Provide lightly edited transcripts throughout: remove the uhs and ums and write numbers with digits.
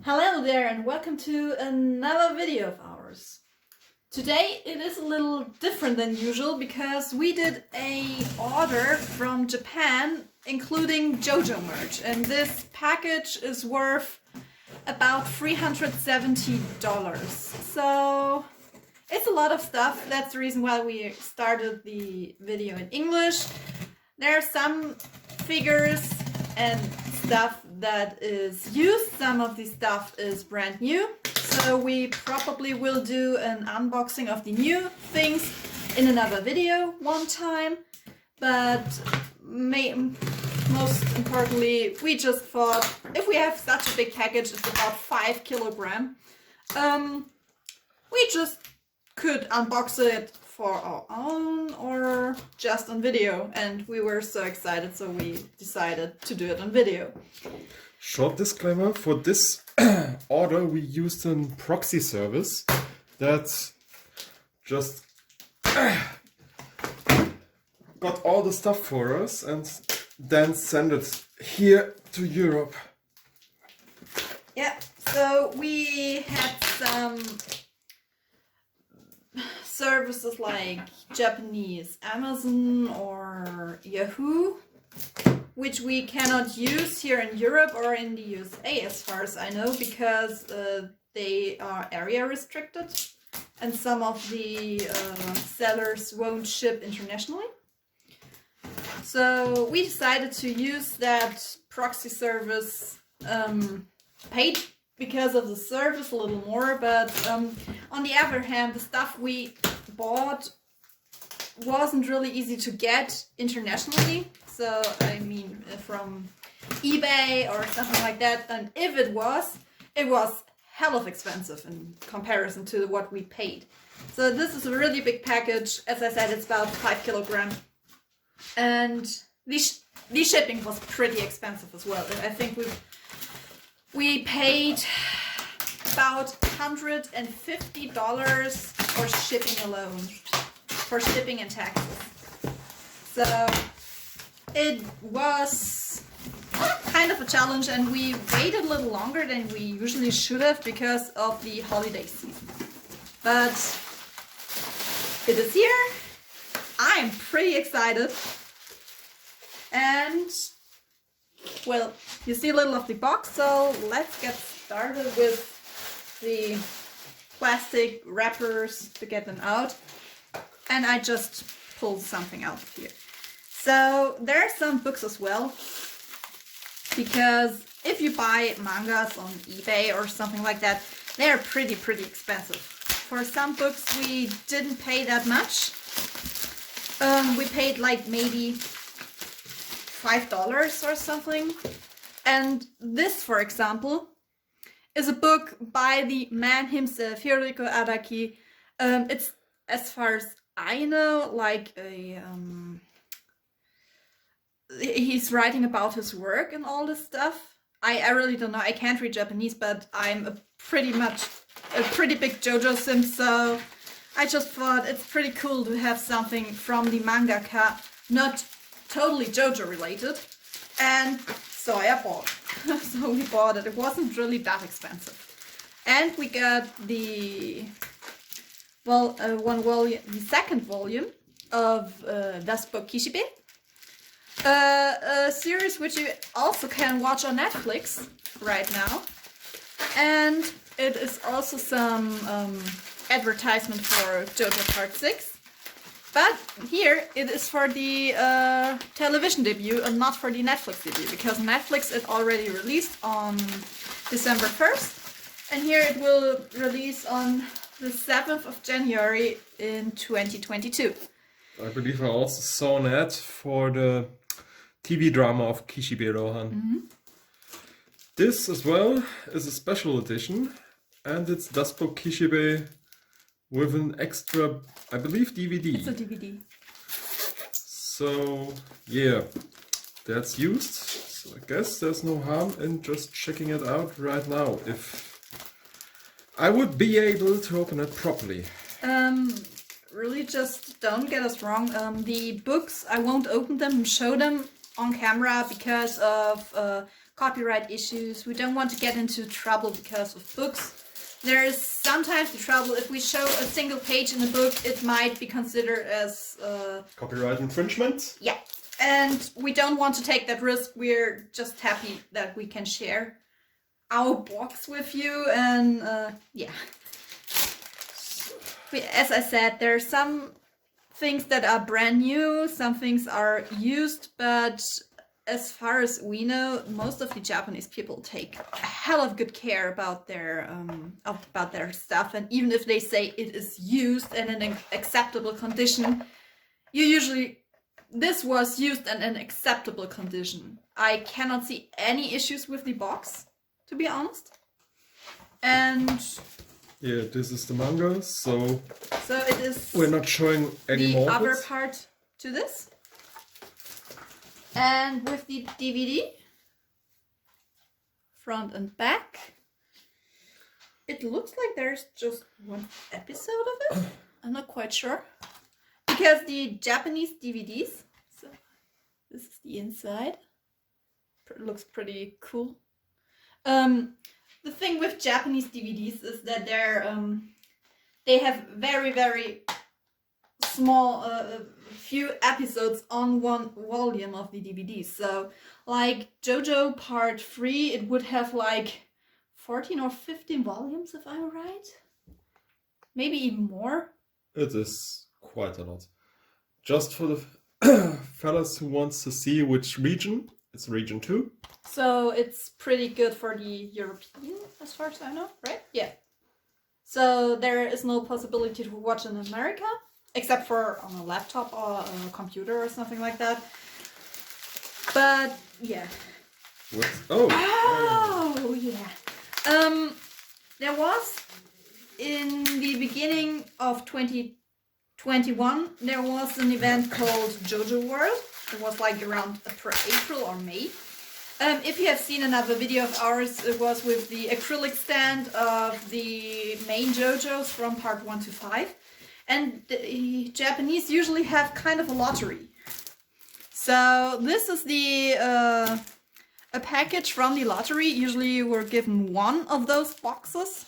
Hello there and welcome to another video of ours. Today it is a little different than usual because we did an order from Japan including Jojo merch, and this package is worth about $370. So it's a lot of stuff. That's the reason why we started the video in English. There are some figures and stuff that is used. Some of the stuff is brand new. So we probably will do an unboxing of the new things in another video one time. But most importantly, we just thought if we have such a big package, it's about 5 kilograms, we just could unbox it for our own or just on video, and we were so excited, so we decided to do it on video. Short disclaimer, for this order we used a proxy service that just got all the stuff for us and then sent it here to Europe. Yeah, so we had some services like Japanese Amazon or Yahoo, which we cannot use here in Europe or in the USA as far as I know, because they are area restricted and some of the sellers won't ship internationally. So we decided to use that proxy service, paid because of the service a little more, but on the other hand, the stuff we bought wasn't really easy to get internationally. So I mean from eBay or something like that, and if it was hell of expensive in comparison to what we paid. So this is a really big package. As I said, it's about 5 kilograms, and the shipping was pretty expensive as well. I think we paid about $150 for shipping alone, for shipping and taxes. So it was kind of a challenge, and we waited a little longer than we usually should have because of the holiday season. But it is here. I'm pretty excited. And well, you see a little of the box, so let's get started with the plastic wrappers to get them out. And I just pulled something out of here. So there are some books as well, because if you buy mangas on eBay or something like that, they're pretty expensive. For some books we didn't pay that much. We paid like maybe $5 or something. And this, for example, is a book by the man himself, Hirohiko Araki. It's, as far as I know, like a he's writing about his work and all this stuff. I really don't know. I can't read Japanese, but I'm a pretty big Jojo sim, so I just thought it's pretty cool to have something from the mangaka, not totally Jojo related, and so I bought. So we bought it. It wasn't really that expensive, and we got the the second volume of Das Book Kishibe, a series which you also can watch on Netflix right now, and it is also some advertisement for Jojo Part 6. But here it is for the television debut and not for the Netflix debut, because Netflix is already released on December 1st, and here it will release on the 7th of January in 2022. I believe I also saw an ad for the TV drama of Kishibe Rohan. Mm-hmm. This as well is a special edition, and it's Das Book Kishibe with an extra, I believe, DVD. It's a DVD. So yeah, that's used. So I guess there's no harm in just checking it out right now, if I would be able to open it properly. Really, just don't get us wrong. The books, I won't open them and show them on camera because of copyright issues. We don't want to get into trouble because of books. There is sometimes the trouble if we show a single page in a book, it might be considered as copyright infringement. Yeah, and we don't want to take that risk. We're just happy that we can share our box with you, and yeah. As I said, there are some things that are brand new, some things are used, but as far as we know, most of the Japanese people take a hell of good care about their stuff, and even if they say it is used and in an acceptable condition, this was used in an acceptable condition. I cannot see any issues with the box, to be honest. And yeah, this is the manga, so it is. We're not showing any more. The other part to this. And with the DVD, front and back, it looks like there's just one episode of it. I'm not quite sure. Because the Japanese DVDs, so this is the inside, it looks pretty cool. The thing with Japanese DVDs is that they have very, very small few episodes on one volume of the DVD. So like Jojo part 3, it would have like 14 or 15 volumes if I'm right. Maybe even more. It is quite a lot. Just for the fellas who wants to see which region, it's region 2. So it's pretty good for the European, as far as I know, right? Yeah. So there is no possibility to watch in America, except for on a laptop or a computer or something like that. But yeah. What? Oh! Oh, yeah. There was, in the beginning of 2021, there was an event called Jojo World. It was like around April or May. If you have seen another video of ours, it was with the acrylic stand of the main JoJos from part 1 to 5. And the Japanese usually have kind of a lottery. So this is a package from the lottery. Usually you were given one of those boxes.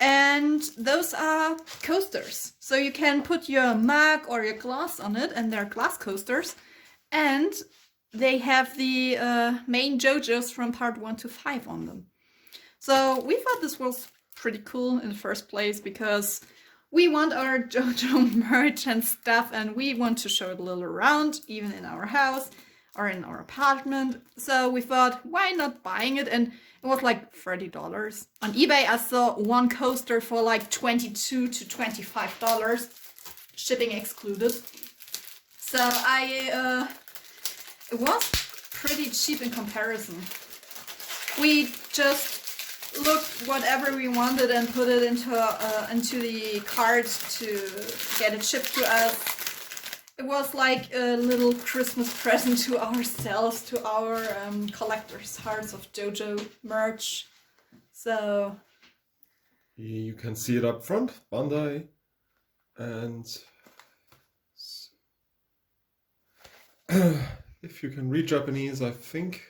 And those are coasters. So you can put your mug or your glass on it, and they're glass coasters. And they have the main JoJos from part 1 to 5 on them. So we thought this was pretty cool in the first place because we want our JoJo merch and stuff, and we want to show it a little around, even in our house or in our apartment. So we thought, why not buying it? And it was like $30. On eBay, I saw one coaster for like $22 to $25, shipping excluded. So it was pretty cheap in comparison. We just looked whatever we wanted and put it into the cart to get it shipped to us. It was like a little Christmas present to ourselves, to our collector's hearts of JoJo merch. So you can see it up front, Bandai, and if you can read Japanese, I think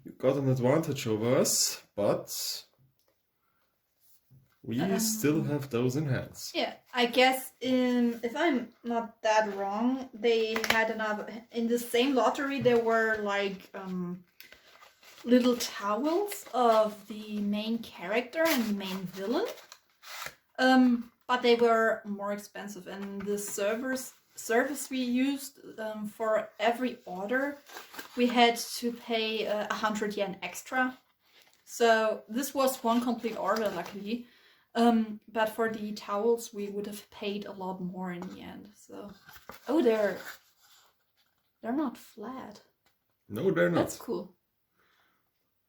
you got an advantage over us, but we still have those in hands. Yeah, I guess if I'm not that wrong, they had another in the same lottery. There were like little towels of the main character and the main villain, but they were more expensive. And the service we used for every order, we had to pay 100 yen extra. So this was one complete order, luckily. But for the towels, we would have paid a lot more in the end. So, oh, they're not flat. No, they're not. That's cool.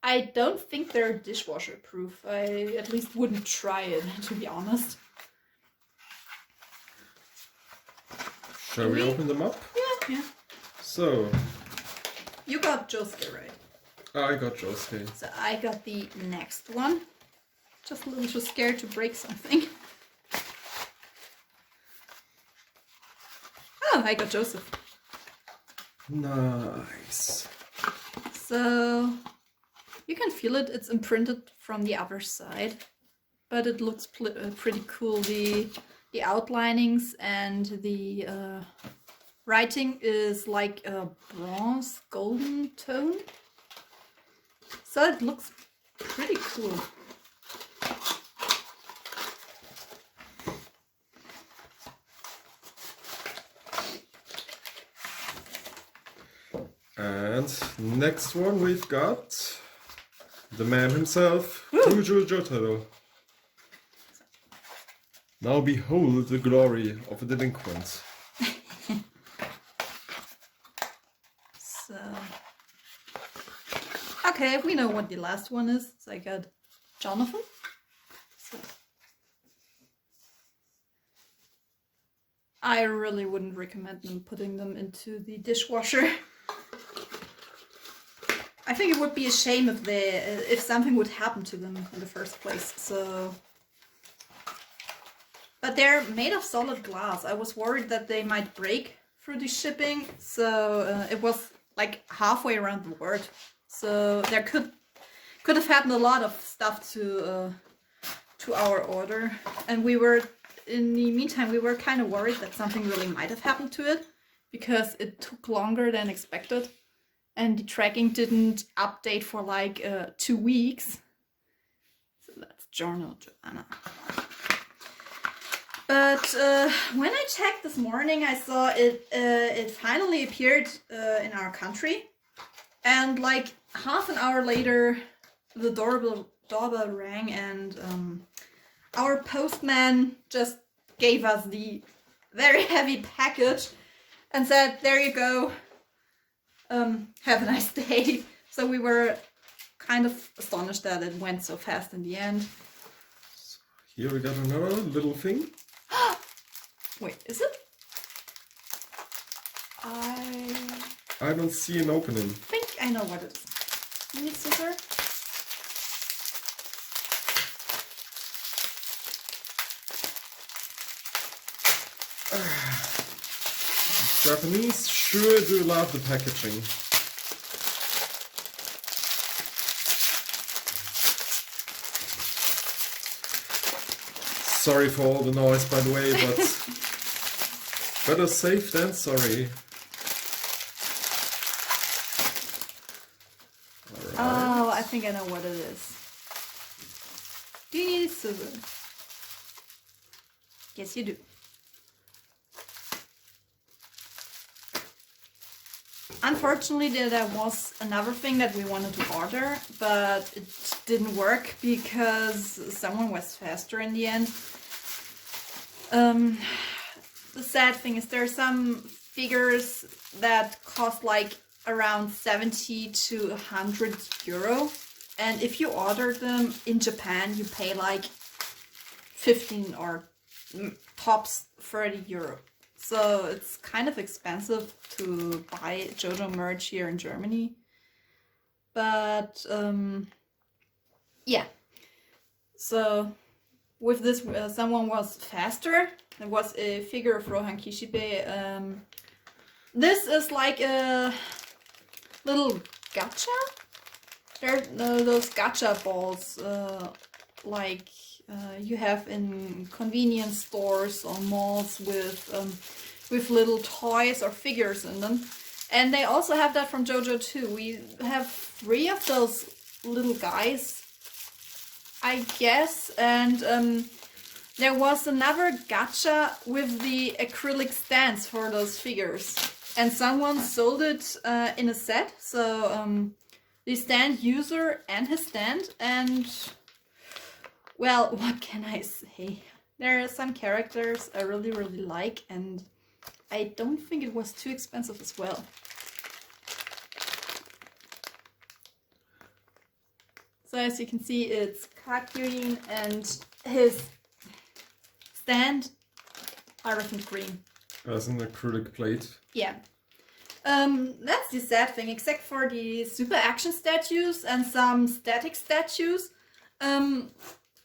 I don't think they're dishwasher proof. I at least wouldn't try it, to be honest. Shall we open them up? Yeah. So you got Josuke, right? I got Josuke. So I got the next one. Just a little too scared to break something. Oh, I got Joseph. Nice. So You can feel it, it's imprinted from the other side, but it looks pretty cool. The outlinings and the writing is like a bronze golden tone, so it looks pretty cool. And next one we've got the man himself, Jojo. Now behold the glory of a delinquent. So, okay, we know what the last one is. So I got Jonathan. So, I really wouldn't recommend them putting them into the dishwasher. I think it would be a shame if something would happen to them in the first place. So, but they're made of solid glass. I was worried that they might break through the shipping, so it was like halfway around the world. So there could have happened a lot of stuff to our order, and in the meantime we were kind of worried that something really might have happened to it because it took longer than expected. And the tracking didn't update for like 2 weeks. So that's Journal Joanna. But when I checked this morning, I saw it finally appeared in our country. And like half an hour later, the doorbell rang, and our postman just gave us the very heavy package and said, "There you go. Have a nice day." So we were kind of astonished that it went so fast in the end. Here we got another little thing. Wait, is it? I don't see an opening. I think I know what it is. You need scissor? Japanese sure do love the packaging. Sorry for all the noise, by the way, but better safe than sorry. Alright. Oh, I think I know what it is. Do you need a scissor? Yes, you do. Unfortunately, there was another thing that we wanted to order, but it didn't work because someone was faster in the end. The sad thing is there are some figures that cost like around 70 to 100 euro, and if you order them in Japan, you pay like 15 or tops 30 euro. So it's kind of expensive to buy Jojo merch here in Germany. But yeah. So with this, someone was faster. It was a figure of Rohan Kishibe. This is like a little gacha. There are those gacha balls like you have in convenience stores or malls with little toys or figures in them. And they also have that from Jojo too. We have 3 of those little guys, I guess. And there was another gacha with the acrylic stands for those figures. And someone sold it in a set. So the stand user and his stand. And well, what can I say? There are some characters I really, really like, and I don't think it was too expensive as well. So as you can see, it's Kakurin and his stand, Hierophant Green. As an acrylic plate. Yeah. That's the sad thing, except for the super action statues and some static statues.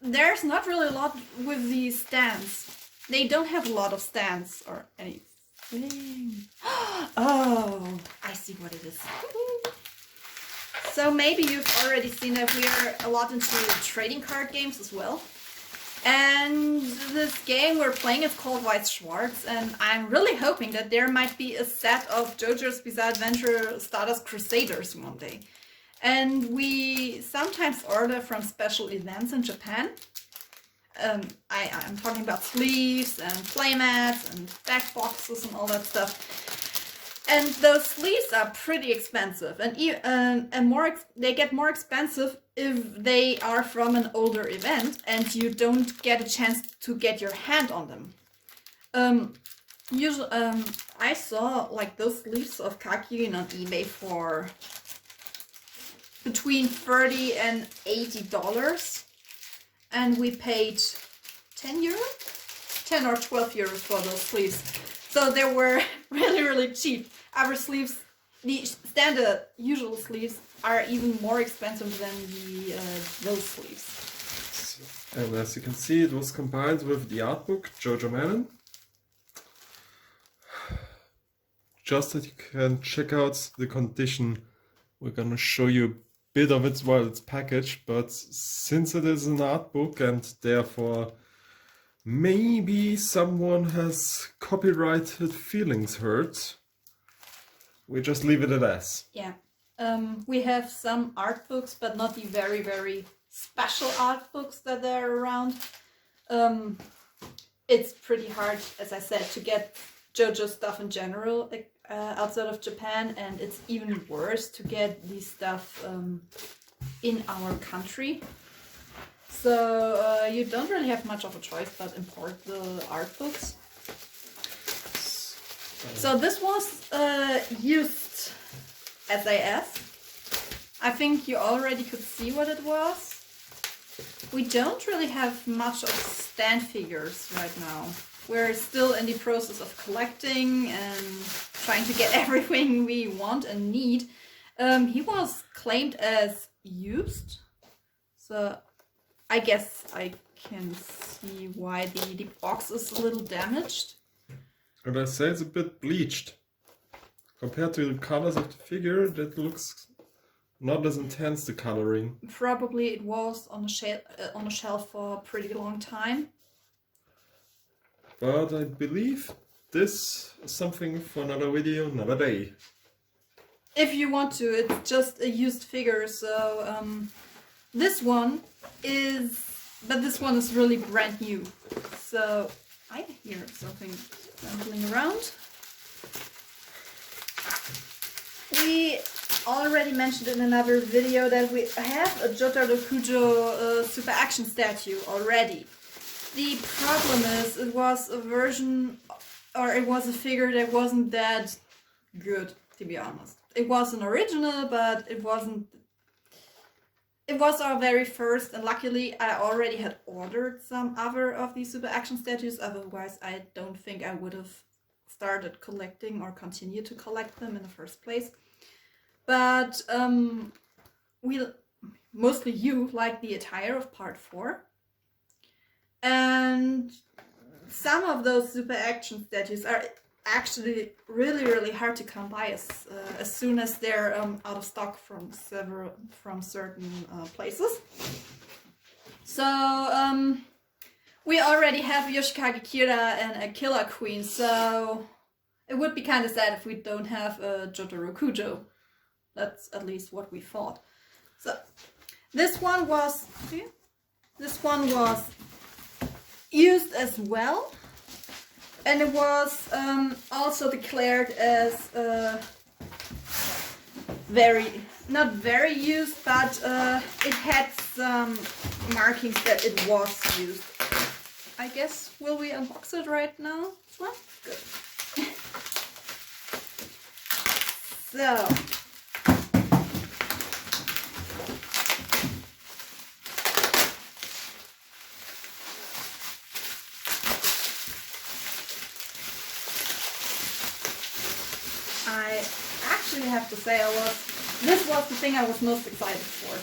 There's not really a lot with the stands. They don't have a lot of stands or anything. Oh, I see what it is. So maybe you've already seen that we are a lot into trading card games as well. And this game we're playing is called White Schwartz, and I'm really hoping that there might be a set of Jojo's Bizarre Adventure Stardust Crusaders one day. And we sometimes order from special events in Japan. I'm talking about sleeves and playmats and back boxes and all that stuff. And those sleeves are pretty expensive, and they get more expensive if they are from an older event and you don't get a chance to get your hand on them. Usually, I saw like those sleeves of Kakyoin on eBay for between $30 and $80, and we paid 10 or 12 euros for those sleeves. So they were really cheap. Our sleeves, the standard usual sleeves, are even more expensive than those sleeves. And as you can see, it was combined with the art book Jojo Melon. Just that you can check out the condition. We're gonna show you a bit of it while it's packaged, but since it is an art book and therefore maybe someone has copyrighted feelings hurt, we just leave it at as. Yeah. We have some art books, but not the very special art books that are around. It's pretty hard, as I said, to get JoJo stuff in general outside of Japan, and it's even worse to get these stuff in our country. So you don't really have much of a choice but import the art books. So this was used SAS. I think you already could see what it was. We don't really have much of stand figures right now. We're still in the process of collecting and trying to get everything we want and need. He was claimed as used, so I guess I can see why the box is a little damaged. And I say it's a bit bleached. Compared to the colors of the figure, that looks not as intense, the coloring. Probably it was on a shelf for a pretty long time. But I believe this is something for another video, another day. If you want to, it's just a used figure, so this one is really brand new. So I hear something rambling around. We already mentioned in another video that we have a Jotaro Kujo Super Action statue already. The problem is it was a version, or it was a figure that wasn't that good, to be honest. It was an original, but it wasn't. It was our very first, and luckily I already had ordered some other of these Super Action statues, otherwise I don't think I would have started collecting or continued to collect them in the first place. But mostly you like the attire of part 4. And some of those Super Action statues are actually really hard to come by as soon as they're out of stock from certain places. So we already have Yoshikage Kira and a Killer Queen, so it would be kind of sad if we don't have a Jotaro Kujo. That's at least what we thought. So this one was used as well, and it was also declared as not very used, but it had some markings that it was used. I guess, will we unbox it right now? This one? Good. So I actually have to say this was the thing I was most excited for.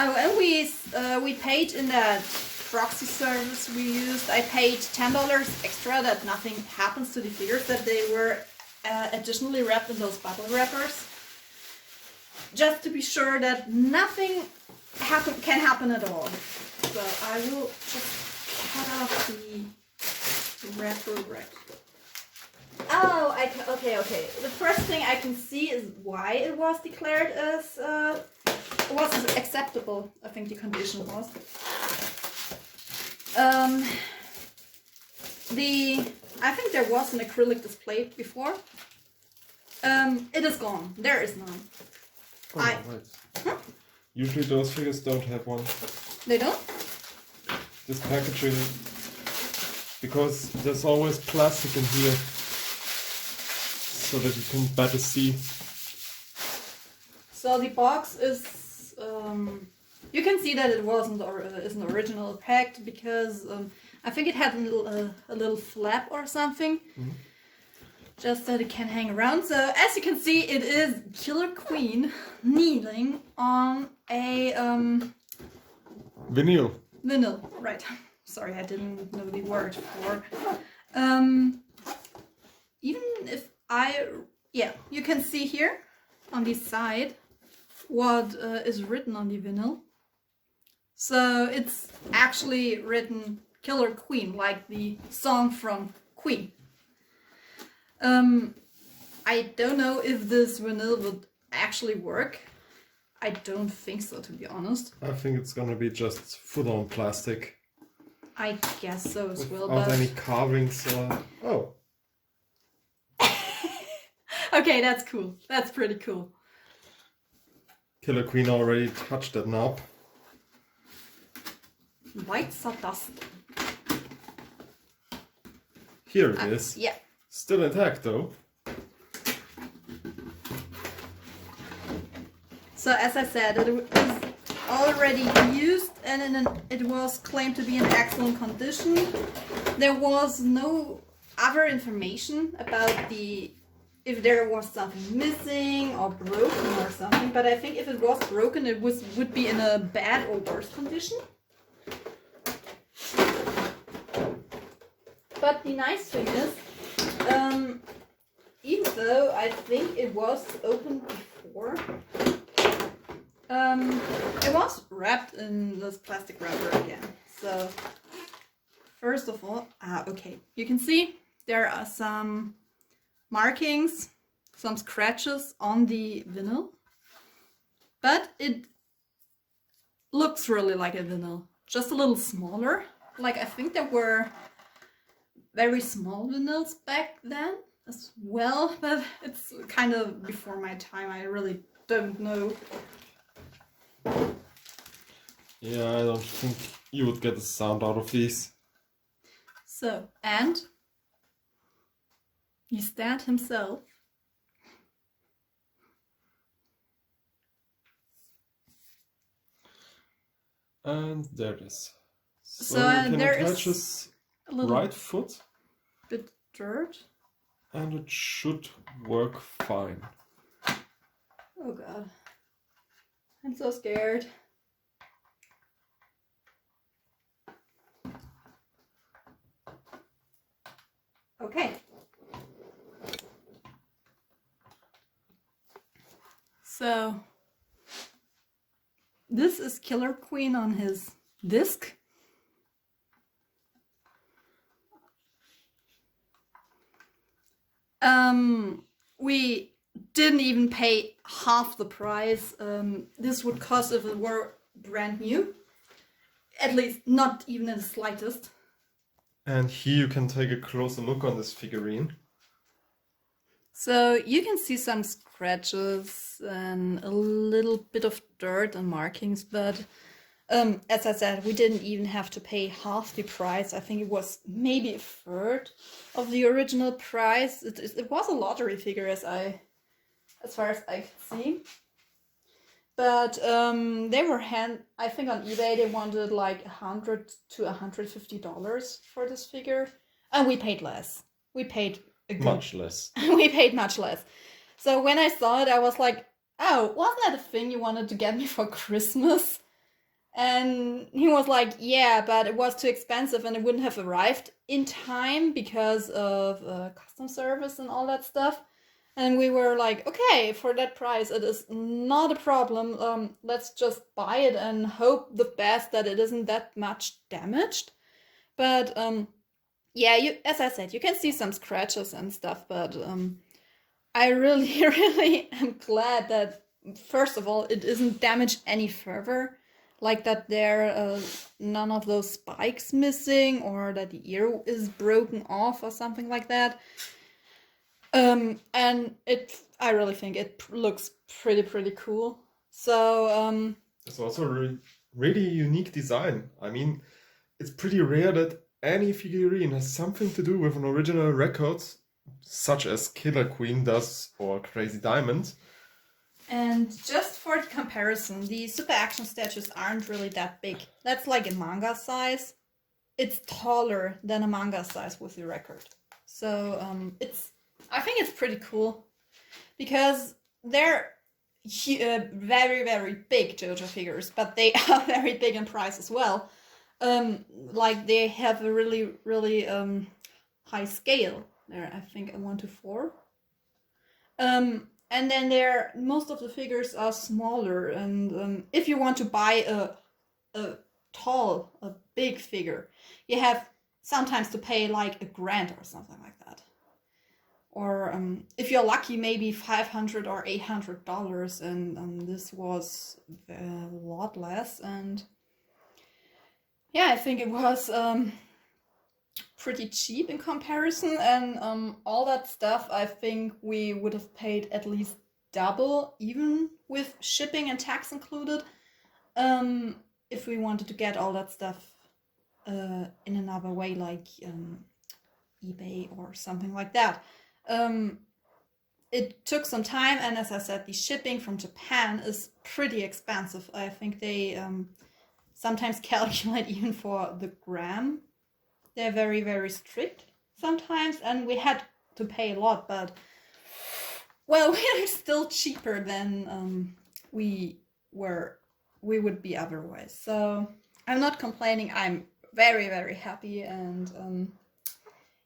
Oh, and we paid in that proxy service we used. I paid $10 extra that nothing happens to the figures, that they were additionally wrapped in those bubble wrappers, just to be sure that nothing can happen at all. So I will just cut off the wrapper right here. Oh, okay. The first thing I can see is why it was declared as was acceptable. I think the condition was. I think there was an acrylic display before. It is gone. There is none. Oh, right. Huh? Usually those figures don't have one. They don't? This packaging, because there's always plastic in here, so that you can better see. So the box is, you can see that it isn't original packed because I think it had a little flap or something, just that it can hang around. So as you can see, it is Killer Queen kneeling on a vinyl. Vinyl, right. Sorry, I didn't know the word for. Even if you can see here on the side what is written on the vinyl. So it's actually written Killer Queen, like the song from Queen. I don't know if this vinyl would actually work. I don't think so, to be honest. I think it's gonna be just full-on plastic. I guess so as well. Without any carvings. Oh. Okay, that's cool. That's pretty cool. Killer Queen already touched that knob. White sawdust. Here it is. Yeah. Still intact though. So as I said, it was already used and it was claimed to be in excellent condition. There was no other information about if there was something missing or broken or something, but I think if it was broken, it would be in a bad or worse condition. But the nice thing is, even though I think it was opened before, it was wrapped in this plastic wrapper again. So first of all, okay, you can see there are some markings, some scratches on the vinyl, but it looks really like a vinyl, just a little smaller. Like I think there were very small vinyls back then as well, but it's kind of before my time. I really don't know. Yeah, I don't think you would get a sound out of these. So, and he's Dad himself. And there it is. So there attach is his a little right foot. bit dirt. And it should work fine. Oh god. I'm so scared. Okay. So this is Killer Queen on his disc. We didn't even pay half the price this would cost if it were brand new. At least not even in the slightest. And here you can take a closer look on this figurine. So you can see some scratches and a little bit of dirt and markings, but as I said, we didn't even have to pay half the price. I think it was maybe a third of the original price. It was a lottery figure as far as I could see. But they were I think on eBay they wanted like $100 to $150 for this figure, and we paid less. We paid much less. We paid much less. So when I saw it, I was like, "Oh, wasn't that a thing you wanted to get me for Christmas?" And he was like, "Yeah, but it was too expensive and it wouldn't have arrived in time because of customs service and all that stuff." And we were like, okay, for that price, it is not a problem. Let's just buy it and hope the best that it isn't that much damaged. But yeah, as I said, you can see some scratches and stuff. But I really, really am glad that, first of all, it isn't damaged any further. Like that there are none of those spikes missing, or that the ear is broken off or something like that. And I really think it looks pretty cool. So It's also a really unique design. I mean, it's pretty rare that any figurine has something to do with an original record, such as Killer Queen does or Crazy Diamond. And just for the comparison, the super action statues aren't really that big. That's like a manga size. It's taller than a manga size with the record. So I think it's pretty cool because they're very big Jojo figures, but they are very big in price as well. Like they have a really high scale. There, I think a 1:4. And then most of the figures are smaller, and if you want to buy a big figure, you have sometimes to pay like $1,000 or something like that. Or if you're lucky, maybe $500 or $800, and this was a lot less. And yeah, I think it was pretty cheap in comparison, and all that stuff, I think we would have paid at least double, even with shipping and tax included, if we wanted to get all that stuff in another way, like eBay or something like that. It took some time, and as I said, the shipping from Japan is pretty expensive. I think they sometimes calculate even for the gram. They're very strict sometimes, and we had to pay a lot, but well, we're still cheaper than we would be otherwise. So I'm not complaining. I'm very happy, and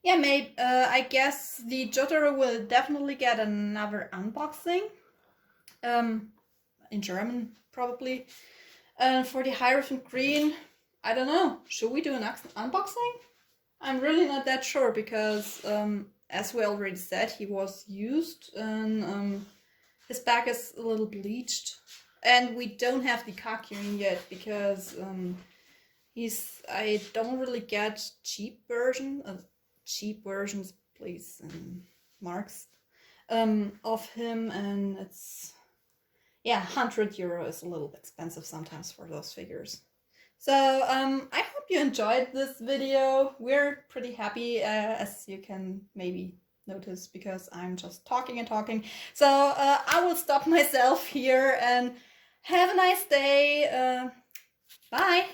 yeah, maybe I guess the Jotaro will definitely get another unboxing, in German probably. And for the Hierophant Green, I don't know. Should we do an unboxing? I'm really not that sure because, as we already said, he was used and his back is a little bleached. And we don't have the Kakyoin yet because I don't really get cheap versions, please, marks, of him, and it's, yeah, €100 is a little expensive sometimes for those figures. So I hope you enjoyed this video. We're pretty happy, as you can maybe notice, because I'm just talking and talking. So I will stop myself here and have a nice day. Bye!